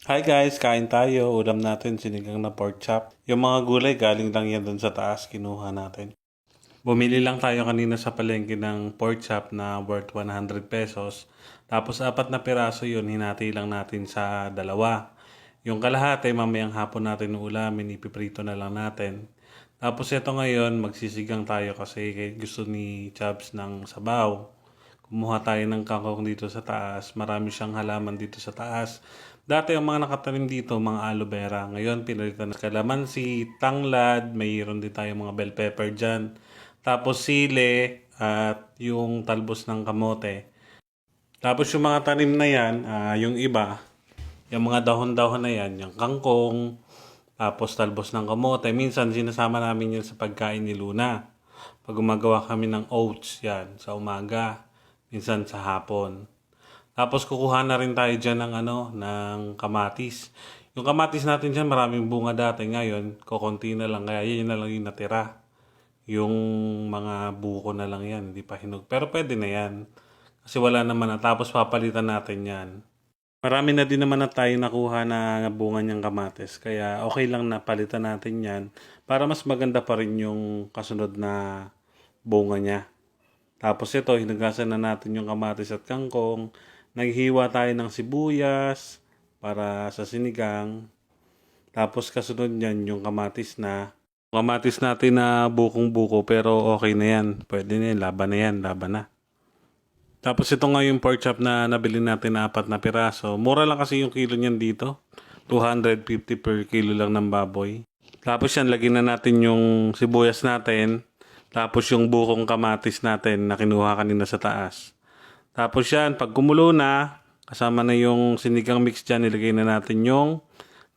Hi guys, kain tayo. Ulam natin sinigang na pork chop. Yung mga gulay galing lang yan dun sa taas, kinuha natin. Bumili lang tayo kanina sa palengke ng pork chop na worth 100 pesos. Tapos apat na piraso yun, hinati lang natin sa dalawa. Yung kalahati, mamayang hapon natin ulamin, ipiprito na lang natin. Tapos ito ngayon, magsisigang tayo kasi gusto ni Chubbs ng sabaw. Kumuha tayo ng kangkong dito sa taas. Marami siyang halaman dito sa taas. Dati ang mga nakatanim dito, mga aloe vera. Ngayon, pinalitan na kalamansi, tanglad, mayroon din tayo mga bell pepper dyan. Tapos sile at yung talbos ng kamote. Tapos yung mga tanim na yan, yung iba, yung mga dahon-dahon na yan, yung kangkong, tapos talbos ng kamote. Minsan sinasama namin yan sa pagkain ni Luna. Pag gumagawa kami ng oats yan sa umaga, minsan sa hapon. Tapos kukuha na rin tayo dyan ng ng kamatis. Yung kamatis natin dyan, maraming bunga dati. Ngayon, kokonti na lang. Kaya yun na lang yung natira. Yung mga buko na lang yan, hindi pa hinog. Pero pwede na yan. Kasi wala naman na. Tapos papalitan natin yan. Marami na din naman na tayo nakuha na bunga niyang kamatis. Kaya okay lang na palitan natin yan. Para mas maganda pa rin yung kasunod na bunga niya. Tapos ito, hinugasan na natin yung kamatis at kangkong. Naghiwa tayo ng sibuyas para sa sinigang. Tapos kasunod niyan yung kamatis na. Kamatis natin na bukong-buko pero okay na yan. Pwede na yan, laban na yan, laban na. Tapos ito nga yung pork chop na nabili natin na 4 na piraso. Mura lang kasi yung kilo niyan dito. 250 per kilo lang ng baboy. Tapos yan, lagyan na natin yung sibuyas natin. Tapos yung bukong kamatis natin na kinuha kanina sa taas. Tapos yan, pag kumulo na, kasama na yung sinigang mix dyan, ilagay na natin yung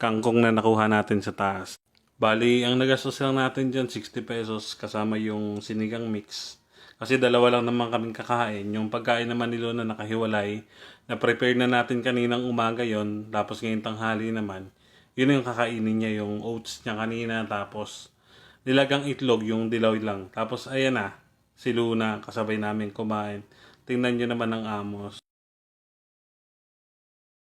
kangkong na nakuha natin sa taas. Bali, ang nagastos lang natin dyan, 60 pesos kasama yung sinigang mix. Kasi dalawa lang naman kaming kakain. Yung pagkain naman nilo na nakahiwalay, na-prepare na natin kaninang umaga yon, tapos ngayong tanghali naman, yun yung kakainin niya, yung oats niya kanina, tapos nilagang itlog, yung dilaw lang. Tapos ayan na, si Luna, kasabay namin kumain. Tingnan nyo naman ang amos.